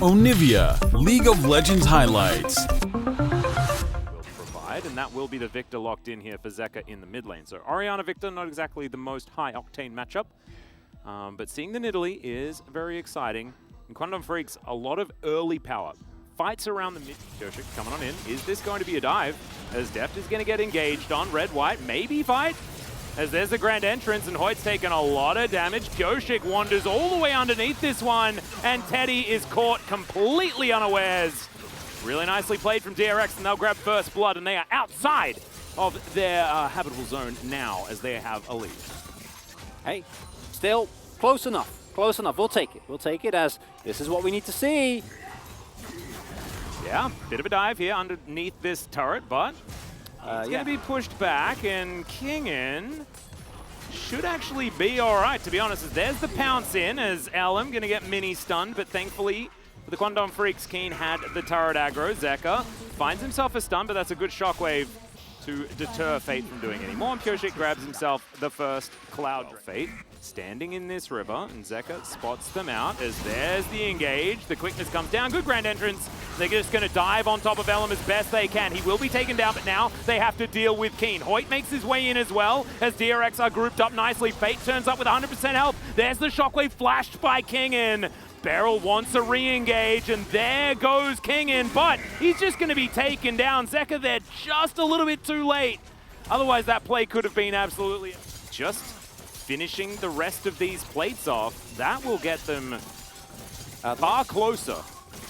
Onivia, League of Legends highlights. Will provide, and that will be the Victor locked in here for Zeka in the mid lane. So Orianna Victor, not exactly the most high octane matchup, but seeing the Nidalee is very exciting. In Kwangdong Freecs, a lot of early power. Fights around the mid. Kyoshik coming on in. Is this going to be a dive? As Deft is going to get engaged on red-white. Maybe fight? As there's the grand entrance, and Hoyt's taken a lot of damage. Kyoshik wanders all the way underneath this one, and Teddy is caught completely unawares. Really nicely played from DRX, and they'll grab first blood, and they are outside of their habitable zone now as they have a lead. Hey, still close enough. Close enough. We'll take it. We'll take it as this is what we need to see. Yeah, bit of a dive here underneath this turret, but it's going to be pushed back, and Kingin should actually be all right, to be honest. As there's the pounce in, as Alum going to get mini-stunned, but thankfully for the Kwangdong Freecs, Keen had the turret aggro. Zeka finds himself a stun, but that's a good shockwave to deter Fate from doing any more. And Kyoshik grabs himself the first Cloud. Fate standing in this river, and Zeka spots them out as there's the engage. The quickness comes down. Good grand entrance. They're just going to dive on top of Elm as best they can. He will be taken down, but now they have to deal with Keen. Hoyt makes his way in as well as DRX are grouped up nicely. Fate turns up with 100% health. There's the shockwave flashed by Kingin. Beryl wants a re-engage, and there goes Kingin, but he's just going to be taken down. Zeka there just a little bit too late. Otherwise, that play could have been absolutely... Just finishing the rest of these plates off, that will get them far closer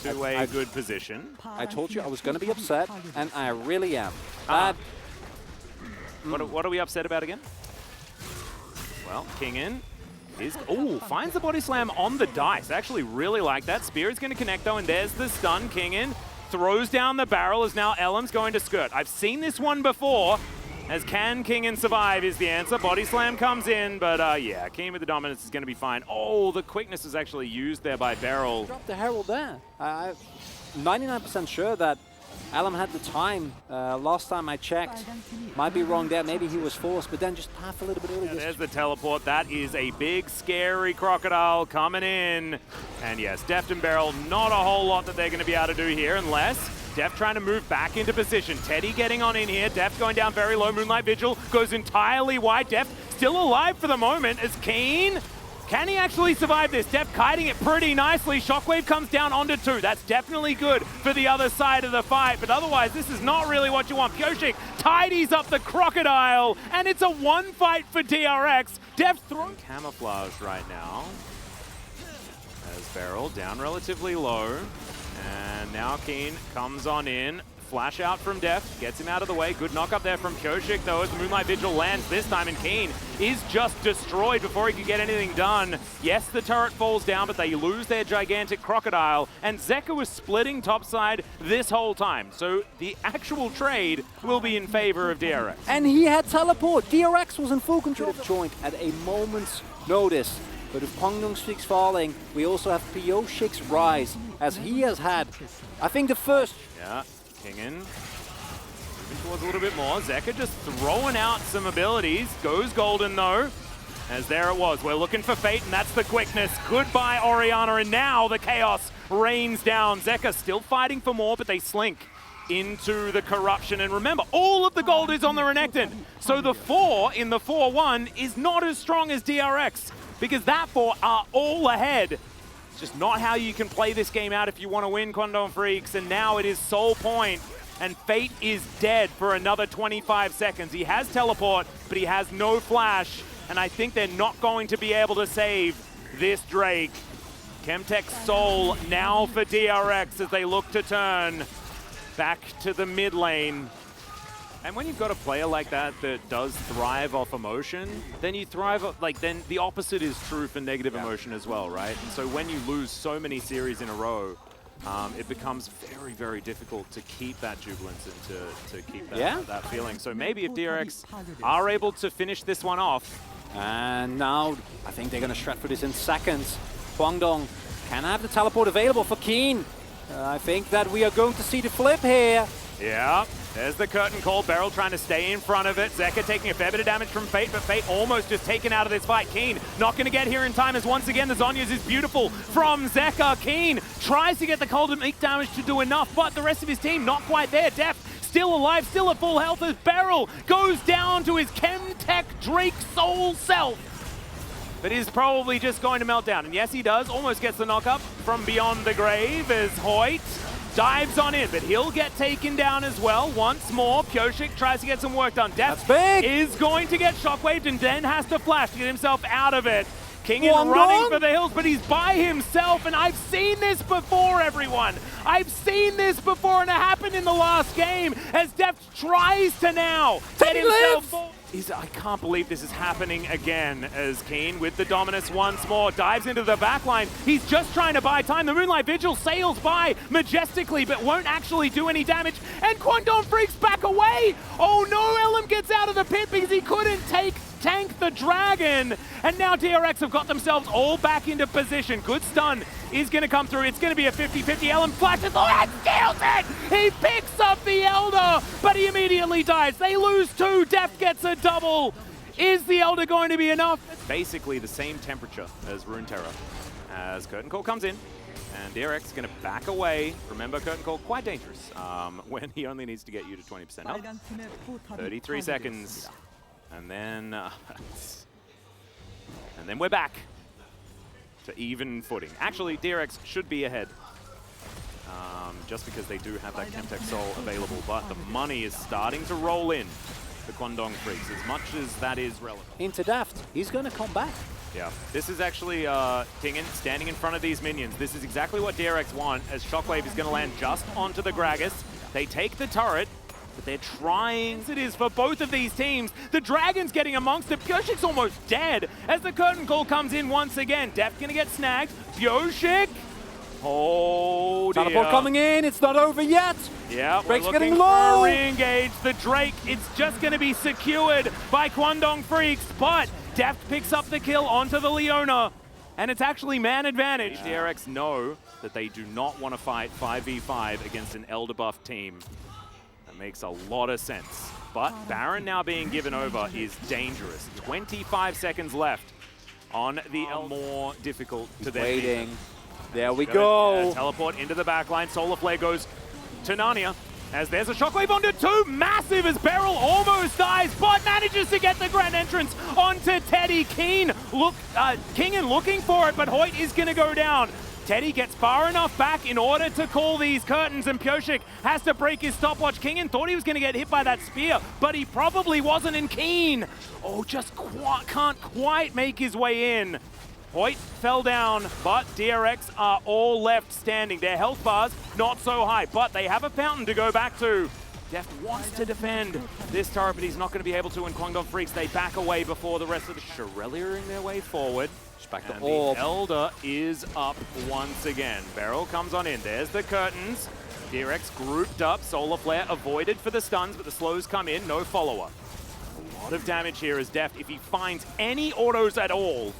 to a good position. I told you I was going to be upset, and I really am. What are we upset about again? Well, Kingin finds the body slam on the dice. Actually really like that. Spear is going to connect though, and there's the stun. Kingin throws down the barrel as now Elm's going to skirt. I've seen this one before. As can Kingin survive is the answer. Body slam comes in, but yeah, Keen with the dominance is going to be fine. Oh, the quickness is actually used there by Beryl. Drop the Herald there. I'm 99% sure that Alum had the time. Last time I checked, might be wrong there. Maybe he was forced, but then just half a little bit early. Yeah, there's the teleport. That is a big, scary crocodile coming in. And yes, Deft and Beryl, not a whole lot that they're going to be able to do here unless Deft trying to move back into position. Teddy getting on in here. Deft going down very low. Moonlight Vigil goes entirely wide. Deft still alive for the moment as Keen. Can he actually survive this? Deft kiting it pretty nicely. Shockwave comes down onto 2. That's definitely good for the other side of the fight, but otherwise this is not really what you want. Kyoshik tidies up the crocodile, and it's a one fight for DRX. Deft throws camouflage right now. As Beryl down relatively low. And now Keen comes on in. Flash out from Deft, gets him out of the way. Good knock up there from Kyoshik though as Moonlight Vigil lands this time, and Keen is just destroyed before he can get anything done. Yes, the turret falls down, but they lose their gigantic crocodile, and Zeka was splitting topside this whole time. So the actual trade will be in favor of DRX. And he had teleport. DRX was in full control. Joined at a moment's notice. But with Kwangdong Freecs falling, we also have Kyoshik's rise, as he has had, I think, the first... Yeah, Kingin moving towards a little bit more. Zeka just throwing out some abilities. Goes golden, though, as there it was. We're looking for Fate, and that's the quickness. Goodbye, Orianna, and now the chaos rains down. Zeka still fighting for more, but they slink into the corruption. And remember, all of the gold is on the Renekton. So the 4 in the 4-1 is not as strong as DRX, because that 4 are all ahead. It's just not how you can play this game out if you want to win, Kwangdong Freecs. And now it is Soul Point, and Fate is dead for another 25 seconds. He has teleport, but he has no flash, and I think they're not going to be able to save this Drake. Chemtech Soul now for DRX as they look to turn back to the mid lane. And when you've got a player like that that does thrive off emotion, then you thrive, then the opposite is true for negative emotion as well, right? And so when you lose so many series in a row, it becomes very, very difficult to keep that jubilance and to keep that feeling. So maybe if DRX are able to finish this one off. And now I think they're going to shred for this in seconds. Kwangdong can have the teleport available for Keen. I think that we are going to see the flip here. Yeah, There's the curtain call. Beryl trying to stay in front of it. Zeka taking a fair bit of damage from Fate, but Fate almost just taken out of this fight. Keen not going to get here in time as once again the Zhonya's is beautiful from Zeka. Keen tries to get the cold and meat damage to do enough, but the rest of his team not quite there. Deft still alive, still at full health as Beryl goes down to his Chemtech Drake soul self. But is probably just going to melt down. And yes, he does. Almost gets the knock up from beyond the grave as Hoyt dives on in, but he'll get taken down as well. Once more, Pyosik tries to get some work done. Deft is going to get shockwaved and then has to flash to get himself out of it. Kwangdong running for the hills, but he's by himself, and I've seen this before, everyone. I've seen this before, and it happened in the last game as Deft tries to now get himself... I can't believe this is happening again as Keen with the Dominus once more dives into the backline. He's just trying to buy time. The Moonlight Vigil sails by majestically but won't actually do any damage. And Kwangdong Freecs back away. Oh no, Elam gets out of the pit because he couldn't tank the dragon. And now DRX have got themselves all back into position. Good stun is going to come through. It's going to be a 50-50. Elam flashes and steals it. He picks up the Elder, but he immediately dies. They lose 2. Deft gets a double. Is the Elder going to be enough? It's basically the same temperature as Runeterra. As Curtain Call comes in, and DRX is going to back away. Remember, Curtain Call, quite dangerous when he only needs to get you to 20% health. 33 seconds. And then we're back to even footing. Actually, DRX should be ahead. Just because they do have that Chemtech Soul available, but the money is starting to roll in for Kwangdong Freecs, as much as that is relevant. Into Daft, he's going to come back. Yeah, this is actually Tingen standing in front of these minions. This is exactly what DRX want, as Shockwave is going to land just onto the Gragas. They take the turret, but they're trying. It is for both of these teams. The Dragon's getting amongst it. Pyoshik's almost dead as the curtain call comes in once again. Deft going to get snagged. Pyoshik. Oh dear. Teleport coming in. It's not over yet. Yeah, Drake's we're getting looking low. for a re-engage. The Drake, it's just going to be secured by Kwangdong Freecs, but Deft picks up the kill onto the Leona, and it's actually man advantage. DRX know that they do not want to fight 5v5 against an Elder buff team. That makes a lot of sense. But Baron now being given over is dangerous. 25 seconds left on the more difficult to their waiting. There we go. Teleport into the backline. Solar Flare goes to Narnia. As there's a Shockwave onto 2. Massive as Beryl almost dies, but manages to get the grand entrance onto Teddy. Keen looking for it, but Hoyt is going to go down. Teddy gets far enough back in order to call these curtains, and Pyoshik has to break his stopwatch. Kingen thought he was going to get hit by that spear, but he probably wasn't, and Keen, just can't quite make his way in. Hoyt fell down, but DRX are all left standing. Their health bars not so high, but they have a fountain to go back to. Deft wants to defend this turret, but he's not going to be able to, and Kwangdong Freecs, they back away before the rest of the Shirelli-ing their way forward. And the Elder is up once again. Beryl comes on in. There's the curtains. DRX grouped up. Solar Flare avoided for the stuns, but the slows come in. No follow-up. A lot of damage here as Deft, if he finds any autos at all,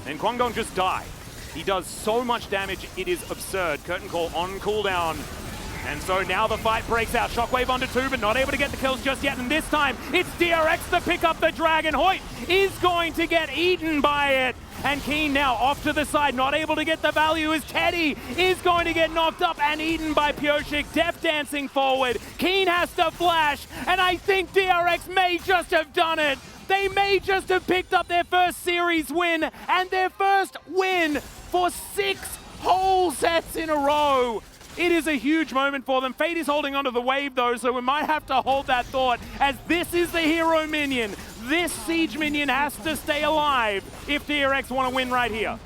then Kwangdong just die. He does so much damage, it is absurd. Curtain Call on cooldown. And so now the fight breaks out. Shockwave onto 2, but not able to get the kills just yet. And this time, it's DRX to pick up the Dragon. Hoyt is going to get eaten by it. And Keen now off to the side, not able to get the value as Teddy is going to get knocked up and eaten by Pyoshik. Deft dancing forward. Keen has to flash, and I think DRX may just have done it. They may just have picked up their first series win, and their first win for 6 whole sets in a row. It is a huge moment for them. Fate is holding onto the wave though, so we might have to hold that thought, as this is the hero minion. This siege minion has to stay alive if DRX want to win right here.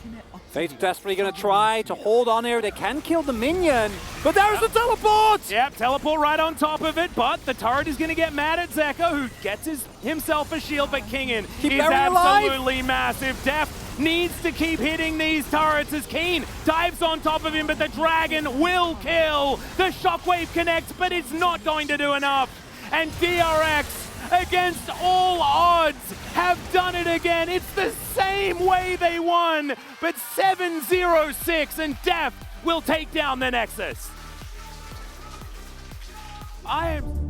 Fate's desperately going to try to hold on here. They can kill the minion, but there's the teleport! Yep, teleport right on top of it, but the turret is going to get mad at Zeka, who gets himself a shield, but Kingen is absolutely massive. Deft needs to keep hitting these turrets as Keen dives on top of him, but the Dragon will kill. The Shockwave connects, but it's not going to do enough. And DRX, against all odds, have done it again. It's the same way they won, but 7-0-6, and Deft will take down the Nexus. I am